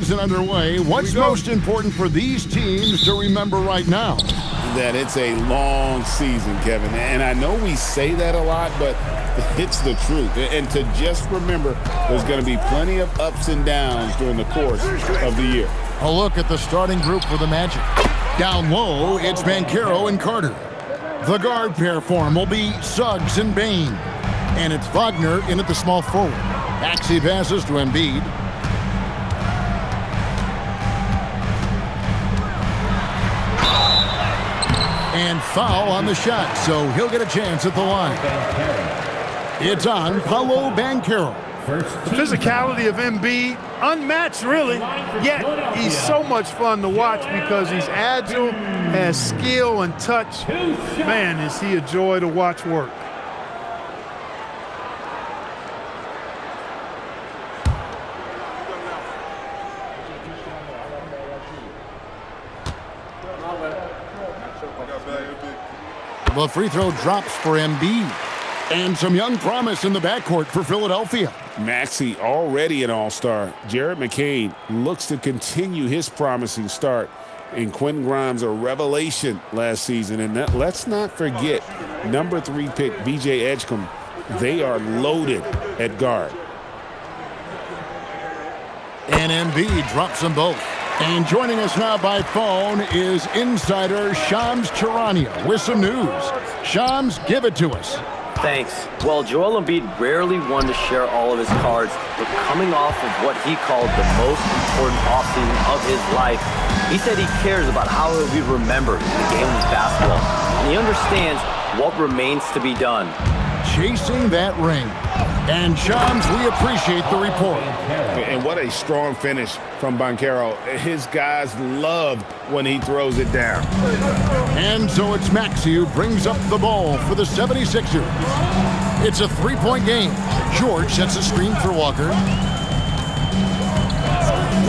Underway. What's most important for these teams to remember right now? That it's a long season, Kevin. And I know we say that a lot, but it's the truth. And to just remember, there's going to be plenty of ups and downs during the course of the year. A look at the starting group for the Magic. Down low, it's Banchero and Carter. The guard pair for him will be Suggs and Bane. And it's Wagner in at the small forward. Maxey passes to Embiid. And foul on the shot, so he'll get a chance at the line. It's on Paolo Banchero. The physicality of Embiid, unmatched really, yet he's so much fun to watch because he's agile, has skill and touch. Man, is he a joy to watch work. The free throw drops for Embiid. And some young promise in the backcourt for Philadelphia. Maxey already an all-star. Jared McCain looks to continue his promising start. And Quentin Grimes, a revelation last season. And let's not forget, number 3 pick, B.J. Edgecombe. They are loaded at guard. And Embiid drops them both. And joining us now by phone is insider Shams Charania with some news. Shams, give it to us. Thanks. Well, Joel Embiid rarely wanted to share all of his cards, but coming off of what he called the most important offseason of his life, he said he cares about how he'll be remembered in the game of basketball, and he understands what remains to be done. Chasing that ring. And Shams, we appreciate the report. And what a strong finish from Banchero. His guys love when he throws it down. And so it's Maxey who brings up the ball for the 76ers. It's a three-point game. George sets a screen for Walker.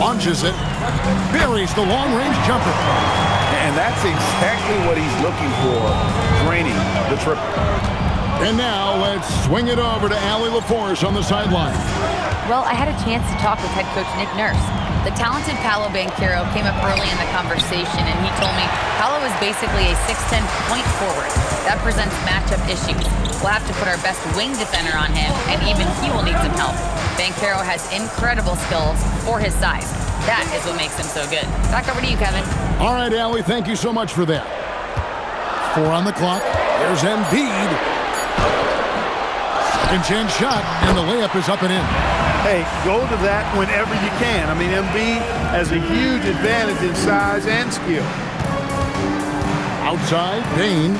Launches it. Buries the long-range jumper. And that's exactly what he's looking for, draining the triple. And now let's swing it over to Allie LaForce on the sideline. Well, I had a chance to talk with head coach Nick Nurse. The talented Paolo Banchero came up early in the conversation, and he told me Paolo is basically a 6'10" point forward. That presents matchup issues. We'll have to put our best wing defender on him, and even he will need some help. Banchero has incredible skills for his size. That is what makes him so good. Back over to you, Kevin. All right, Allie, thank you so much for that. 4 on the clock. There's Embiid. Second chance shot, and the layup is up and in. Hey, go to that whenever you can. I mean, Embiid has a huge advantage in size and skill. Outside, Bane.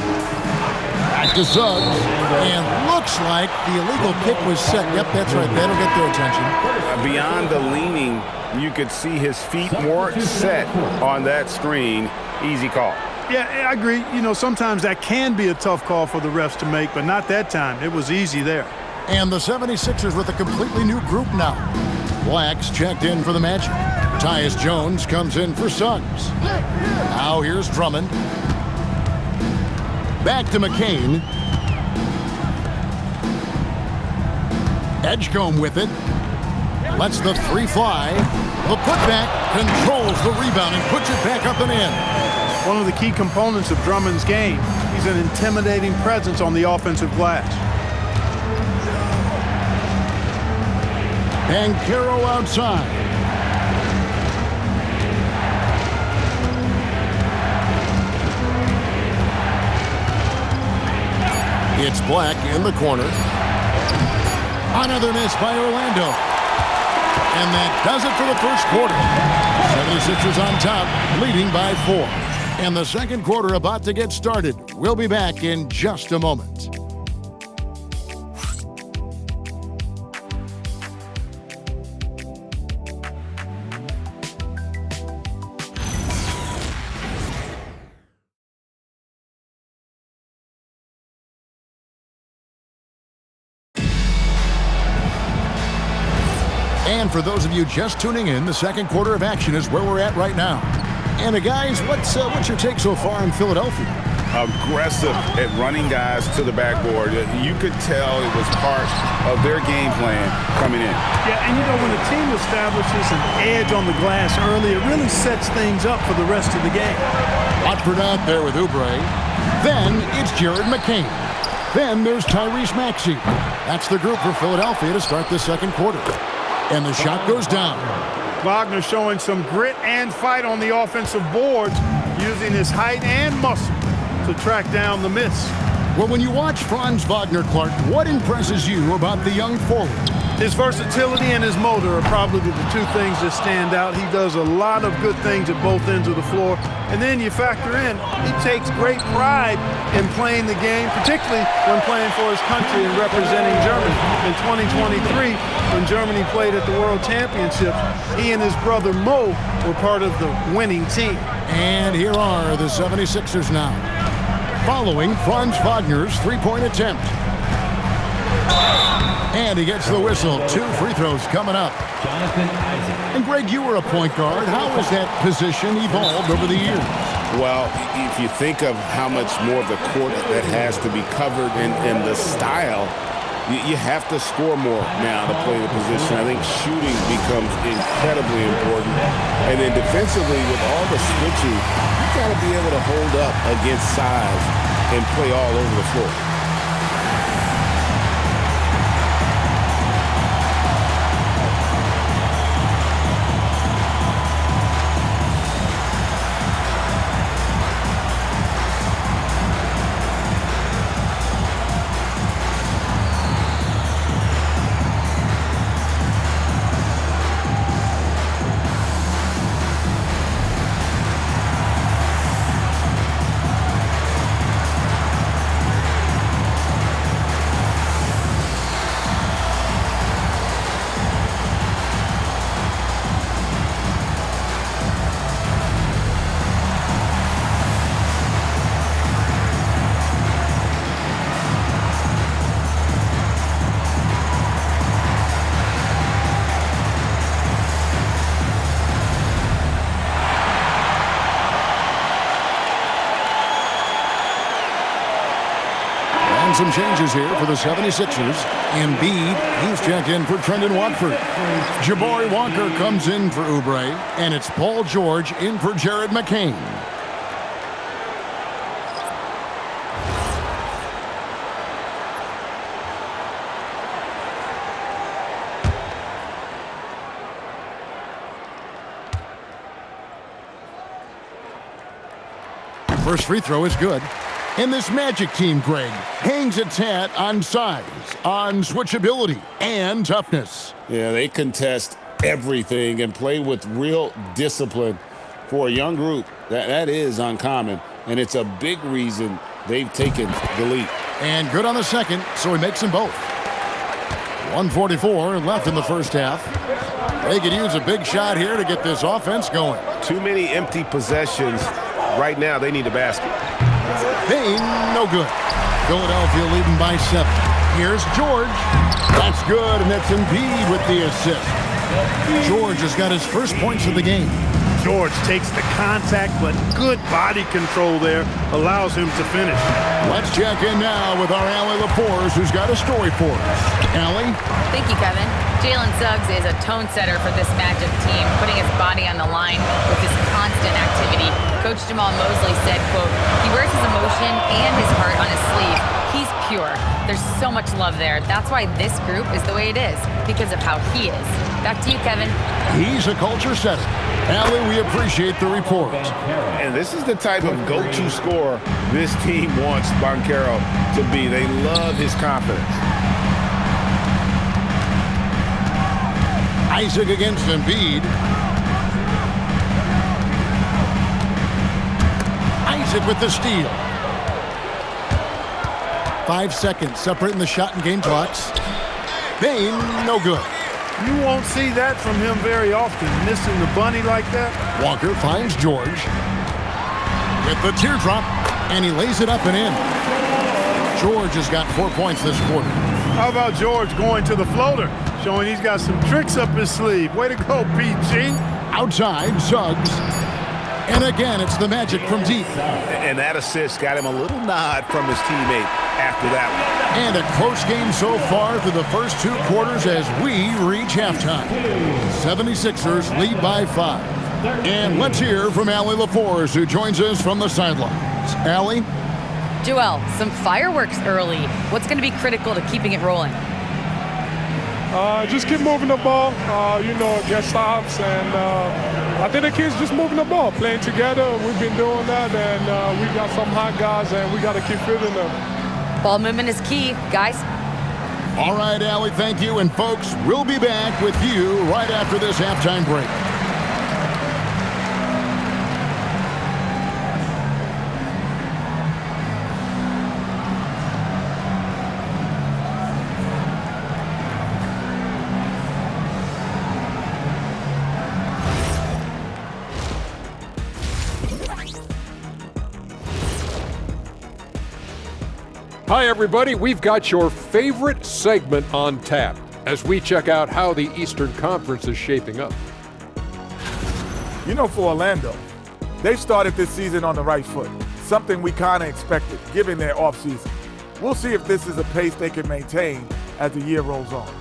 Back to Suggs. And looks like the illegal kick was set. Yep, that's right. That'll get their attention. Beyond the leaning, you could see his feet more set on that screen. Easy call. Yeah, I agree. You know, sometimes that can be a tough call for the refs to make, but not that time. It was easy there. And the 76ers with a completely new group now. Blacks checked in for the Magic. Tyus Jones comes in for Suggs. Now here's Drummond. Back to McCain. Edgecombe with it. Lets the three fly. The putback controls the rebound and puts it back up and in. One of the key components of Drummond's game. He's an intimidating presence on the offensive glass. Banchero outside. It's Black in the corner. Another miss by Orlando. And that does it for the first quarter. 76ers on top, leading by 4. And the second quarter about to get started. We'll be back in just a moment. And for those of you just tuning in, the second quarter of action is where we're at right now. And guys, what's your take so far in Philadelphia? aggressive at running guys to the backboard. You could tell it was part of their game plan coming in. Yeah, and when a team establishes an edge on the glass early, it really sets things up for the rest of the game. Watford out there with Oubre. Then it's Jared McCain. Then there's Tyrese Maxey. That's the group for Philadelphia to start the second quarter. And the shot goes down. Wagner showing some grit and fight on the offensive boards, using his height and muscle to track down the miss. Well, when you watch Franz Wagner, Clark, what impresses you about the young forward? His versatility and his motor are probably the two things that stand out. He does a lot of good things at both ends of the floor. And then you factor in, he takes great pride in playing the game, particularly when playing for his country and representing Germany. In 2023, when Germany played at the World Championships, he and his brother Mo were part of the winning team. And here are the 76ers now, following Franz Wagner's three-point attempt. And he gets the whistle. 2 free throws coming up. And Greg, you were a point guard. How has that position evolved over the years? Well, if you think of how much more of the court that has to be covered and the style, you have to score more now to play the position. I think shooting becomes incredibly important. And then defensively, with all the switching, you got to be able to hold up against size and play all over the floor. Some changes here for the 76ers. Embiid, he's checked in for Trendon Watford. Jabari Walker comes in for Oubre. And it's Paul George in for Jared McCain. First free throw is good. And this Magic team, Greg, hangs its hat on size, on switchability, and toughness. Yeah, they contest everything and play with real discipline. For a young group, that is uncommon, and it's a big reason they've taken the lead. And good on the second, so he makes them both. 1:44 left in the first half. They could use a big shot here to get this offense going. Too many empty possessions. Right now, they need a basket. Bain, no good. Philadelphia leading by 7. Here's George. That's good, and that's Embiid with the assist. George has got his first points of the game. George takes the contact, but good body control there allows him to finish. Let's check in now with our Allie LaForce, who's got a story for us. Allie? Thank you, Kevin. Jalen Suggs is a tone setter for this Magic team, putting his body on the line with his constant activity. Coach Jamal Mosley said, quote, he wears his emotion and his heart on his sleeve. He's pure. There's so much love there. That's why this group is the way it is, because of how he is. Back to you, Kevin. He's a culture setter. Allie, we appreciate the report. And this is the type of go-to scorer this team wants Banchero to be. They love his confidence. Isaac against Embiid. Isaac with the steal. 5 seconds separating the shot and game clocks. Bain, no good. You won't see that from him very often, missing the bunny like that. Walker finds George. With the teardrop, and he lays it up and in. George has got 4 points this quarter. How about George going to the floater, showing he's got some tricks up his sleeve. Way to go, PG. Outside, Suggs. And again, it's the Magic from deep. And that assist got him a little nod from his teammate after that one. And a close game so far through the first 2 quarters as we reach halftime. 76ers lead by 5. And let's hear from Allie LaForce, who joins us from the sidelines. Allie? Joel, some fireworks early. What's going to be critical to keeping it rolling? Just keep moving the ball, get stops, and I think the kids just moving the ball, playing together. We've been doing that, and we got some hot guys, and we got to keep fitting them. Ball movement is key, guys. All right, Allie, thank you. And folks, we'll be back with you right after this halftime break. Hi, everybody. We've got your favorite segment on tap as we check out how the Eastern Conference is shaping up. You know, for Orlando, they started this season on the right foot, something we kind of expected, given their offseason. We'll see if this is a pace they can maintain as the year rolls on.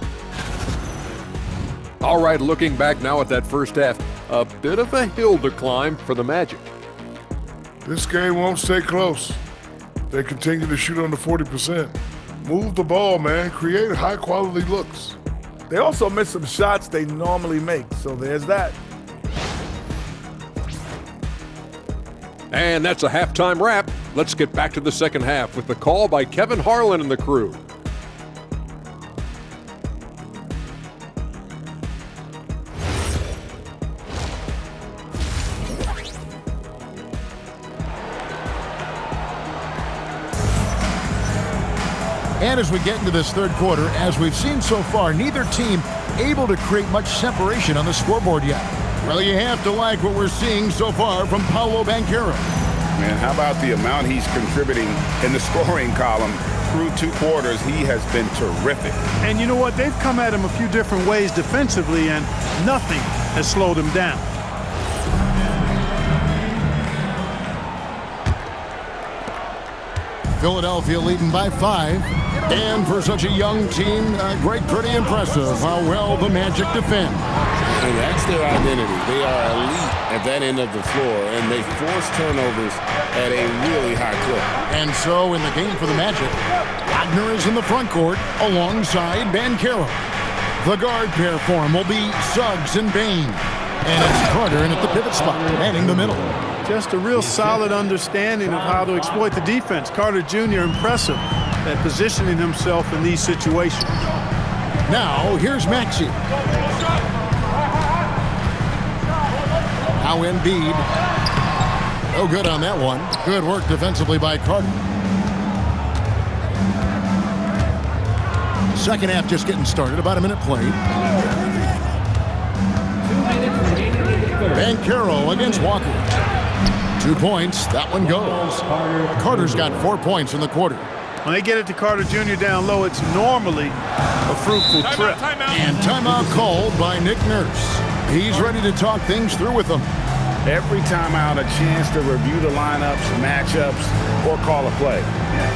All right, looking back now at that first half, a bit of a hill to climb for the Magic. This game won't stay close. They continue to shoot under 40%. Move the ball, man. Create high-quality looks. They also miss some shots they normally make, so there's that. And that's a halftime wrap. Let's get back to the second half with the call by Kevin Harlan and the crew. And as we get into this third quarter, as we've seen so far, neither team able to create much separation on the scoreboard yet. Well, you have to like what we're seeing so far from Paolo Banchero. Man, how about the amount he's contributing in the scoring column? Through 2 quarters, he has been terrific. And you know what? They've come at him a few different ways defensively, and nothing has slowed him down. Philadelphia leading by 5. And for such a young team, pretty impressive how well the Magic defend. And that's their identity. They are elite at that end of the floor, and they force turnovers at a really high clip. And so in the game for the Magic, Wagner is in the front court alongside Banchero. The guard pair for him will be Suggs and Bane. And it's Carter in at the pivot spot, manning the middle. Just a real solid understanding of how to exploit the defense. Carter Jr. impressive at positioning himself in these situations. Now, here's Maxey. Now Embiid. No good on that one. Good work defensively by Carter. Second half just getting started. About a minute played. Banchero against Walker. 2 points. That one goes. Carter's got 4 points in the quarter. When they get it to Carter Jr. down low, it's normally a fruitful trip. And timeout called by Nick Nurse. He's ready to talk things through with them. Every time out, a chance to review the lineups, matchups, or call a play.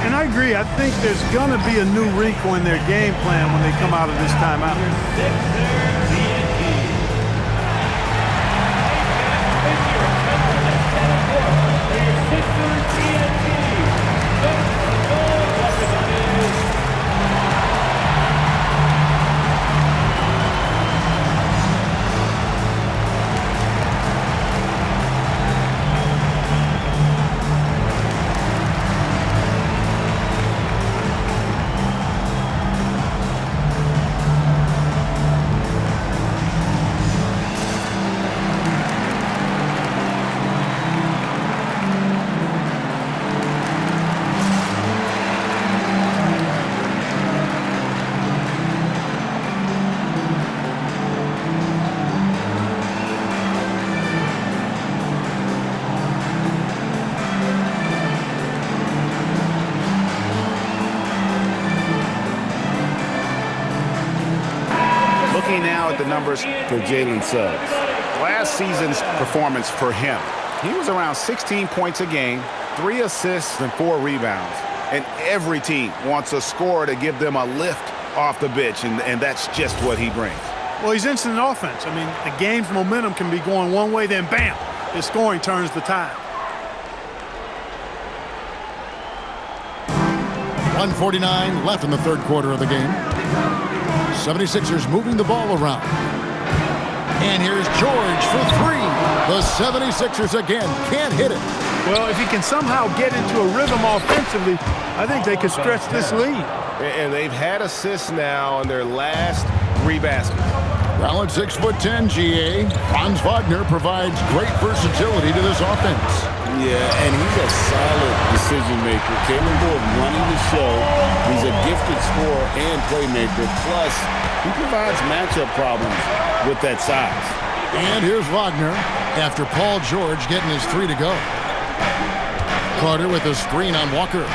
And I agree. I think there's going to be a new wrinkle in their game plan when they come out of this timeout. Looking now at the numbers for Jalen Suggs. Last season's performance for him, He was around 16 points a game, 3 assists and 4 rebounds. And every team wants a scorer to give them a lift off the bench, and that's just what he brings. Well, he's instant offense. I mean, the game's momentum can be going one way, then bam, his scoring turns the tide. 1:49 left in the third quarter of the game. 76ers moving the ball around. And here's George for 3. The 76ers again can't hit it. Well, if he can somehow get into a rhythm offensively, I think they could stretch this lead. And they've had assists now on their last 3 baskets. Well, at 6'10", GA, Franz Wagner provides great versatility to this offense. Yeah, and he's a solid decision maker, capable of running the show. He's a gifted scorer and playmaker. Plus, he provides matchup problems with that size. And here's Wagner after Paul George getting his 3 to go. Carter with a screen on Walker.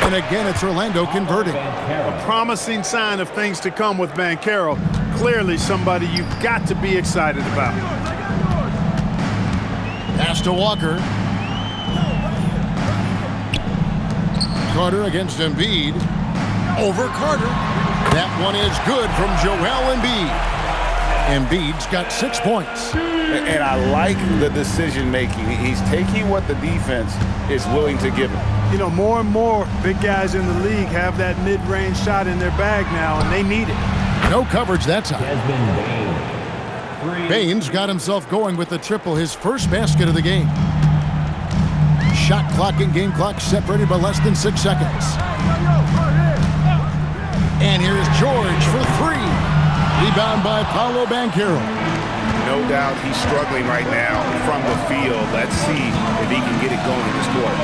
And again, it's Orlando converting. A promising sign of things to come with Banchero. Clearly somebody you've got to be excited about. Pass to Walker. Carter against Embiid. Over Carter. That one is good from Joel Embiid. Embiid's got 6 points. And I like the decision making. He's taking what the defense is willing to give him. You know, more and more big guys in the league have that mid-range shot in their bag now, and they need it. No coverage that time. Baines got himself going with the triple, his first basket of the game. Shot clock and game clock separated by less than 6 seconds. And here's George for 3. Rebound by Paolo Banchero. No doubt he's struggling right now from the field. Let's see if he can get it going in this quarter.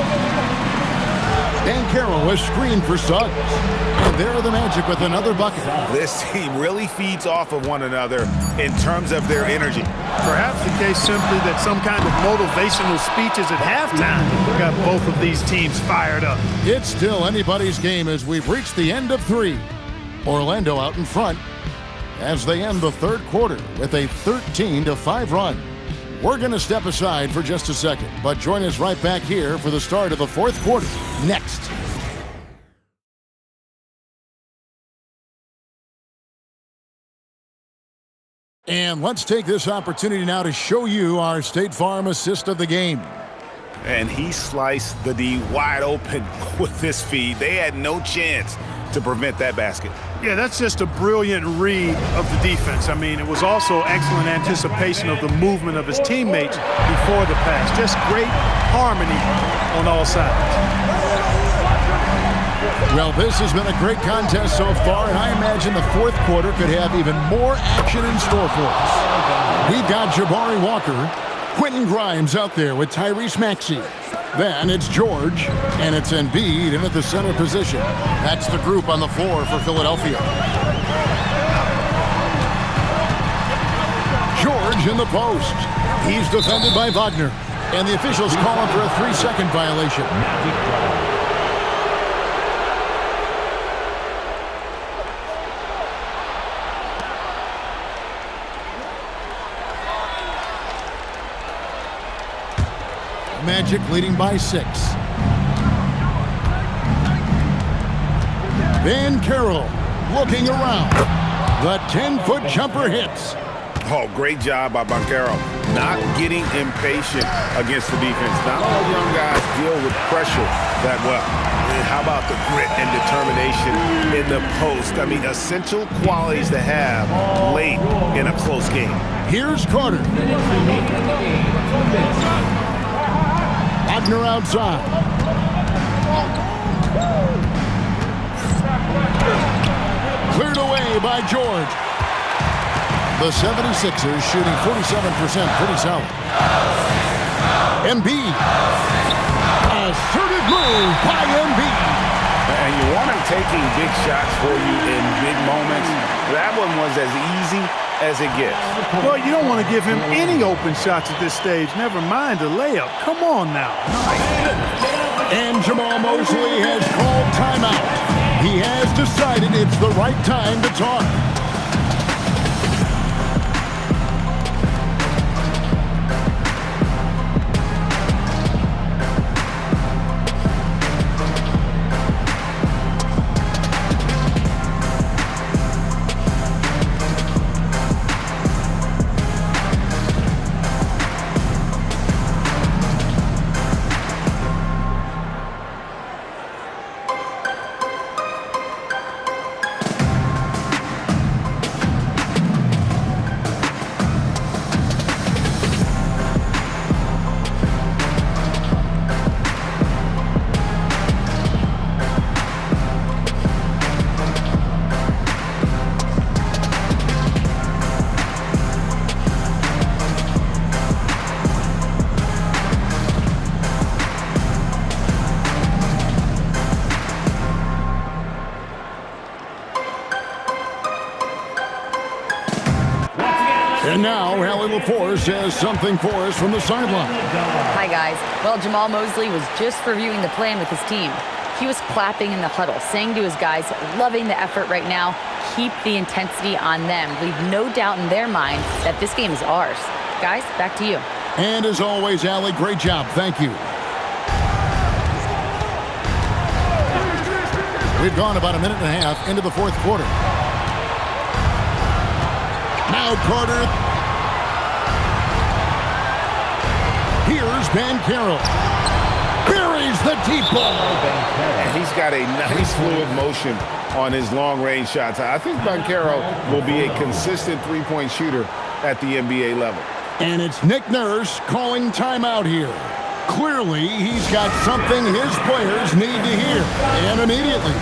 Banchero was screened for Suggs. And there the Magic with another bucket. This team really feeds off of one another in terms of their energy. Perhaps the case simply that some kind of motivational speeches at halftime got both of these teams fired up. It's still anybody's game as we've reached the end of 3. Orlando out in front as they end the third quarter with a 13-5 run. We're going to step aside for just a second, but join us right back here for the start of the fourth quarter next. And let's take this opportunity now to show you our State Farm assist of the game. And he sliced the D wide open with this feed. They had no chance to prevent that basket. Yeah, that's just a brilliant read of the defense. I mean, it was also excellent anticipation of the movement of his teammates before the pass. Just great harmony on all sides. Well, this has been a great contest so far, and I imagine the fourth quarter could have even more action in store for us. We've got Jabari Walker, Quentin Grimes out there with Tyrese Maxey. Then it's George, and it's Embiid in at the center position. That's the group on the floor for Philadelphia. George in the post. He's defended by Wagner, and the officials call him for a 3-second violation. Magic leading by 6. Banchero looking around. The 10-foot jumper hits. Oh, great job by Banchero. Not getting impatient against the defense. Not all young guys deal with pressure that well. And how about the grit and determination in the post? I mean, essential qualities to have late in a close game. Here's Carter. Wagner outside. Cleared away by George. The 76ers shooting 47%, pretty solid. Embiid. Assertive move by Embiid. And you want him taking big shots for you in big moments. That one was as easy as it gets. Well, you don't want to give him any open shots at this stage. Never mind a layup. Come on now. And Jamal Mosley has called timeout. He has decided it's the right time to talk. Force has something for us from the sideline. Hi, guys. Well, Jamal Mosley was just reviewing the plan with his team. He was clapping in the huddle, saying to his guys, loving the effort right now, keep the intensity on them. Leave no doubt in their mind that this game is ours. Guys, back to you. And as always, Allie, great job. Thank you. We've gone about a minute and a half into the fourth quarter. Now Carter. Here's Banchero. Buries the deep ball. And he's got a nice fluid motion on his long-range shots. I think Banchero will be a consistent three-point shooter at the NBA level. And it's Nick Nurse calling timeout here. Clearly, he's got something his players need to hear, and immediately.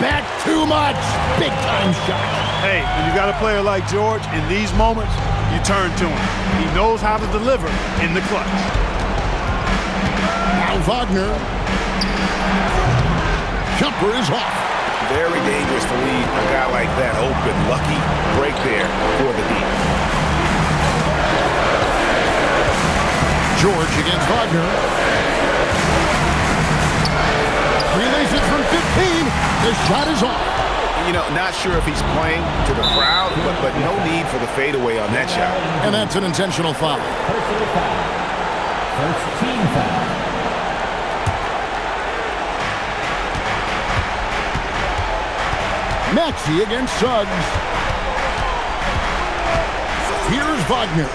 Back too much. Big time shot. Hey, when you got a player like George, in these moments, you turn to him. He knows how to deliver in the clutch. Now Wagner. Jumper is off. Very dangerous to leave a guy like that open. Lucky break there for the deep. George against Wagner. Releases from 15. The shot is off. You know, not sure if he's playing to the crowd, but no need for the fadeaway on that shot. And that's an intentional foul. Personal foul. First team foul. Maxey against Suggs. Here's Wagner.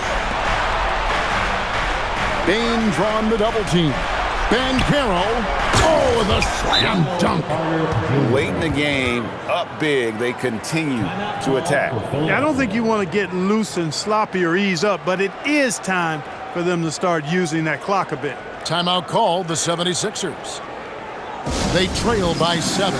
Bane drawn the double team. Banchero. Oh, the slam dunk. Late in the game, up big, they continue to attack. Yeah, I don't think you want to get loose and sloppy or ease up, but it is time for them to start using that clock a bit. Timeout called the 76ers. They trail by 7.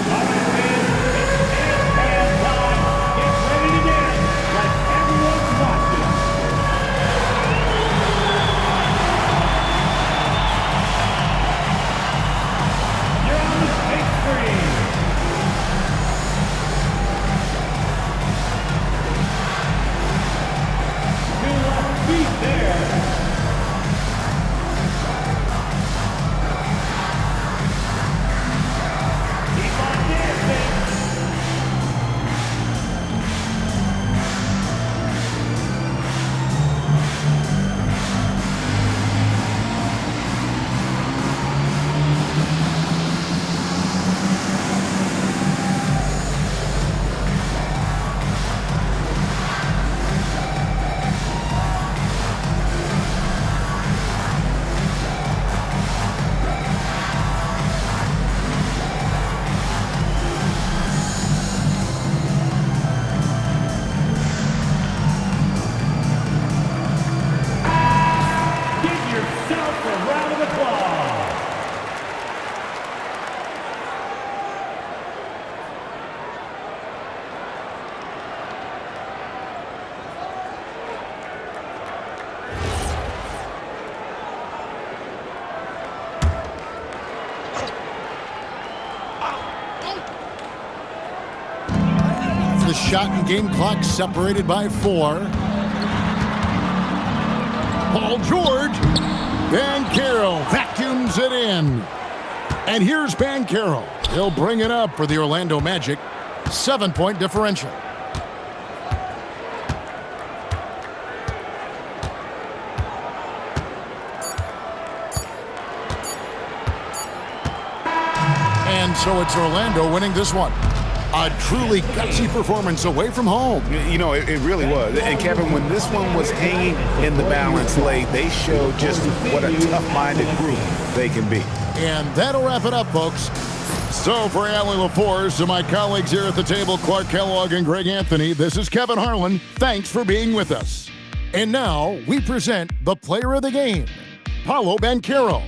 The shot and game clock separated by 4. Paul George. Banchero vacuums it in. And here's Banchero. He'll bring it up for the Orlando Magic. 7-point differential. And so it's Orlando winning this one. A truly gutsy performance away from home. You know, it really was. And Kevin, when this one was hanging in the balance late, they showed just what a tough-minded group they can be. And that'll wrap it up, folks. So for Allie LaForce and my colleagues here at the table, Clark Kellogg and Greg Anthony, this is Kevin Harlan. Thanks for being with us. And now we present the player of the game, Paolo Banchero.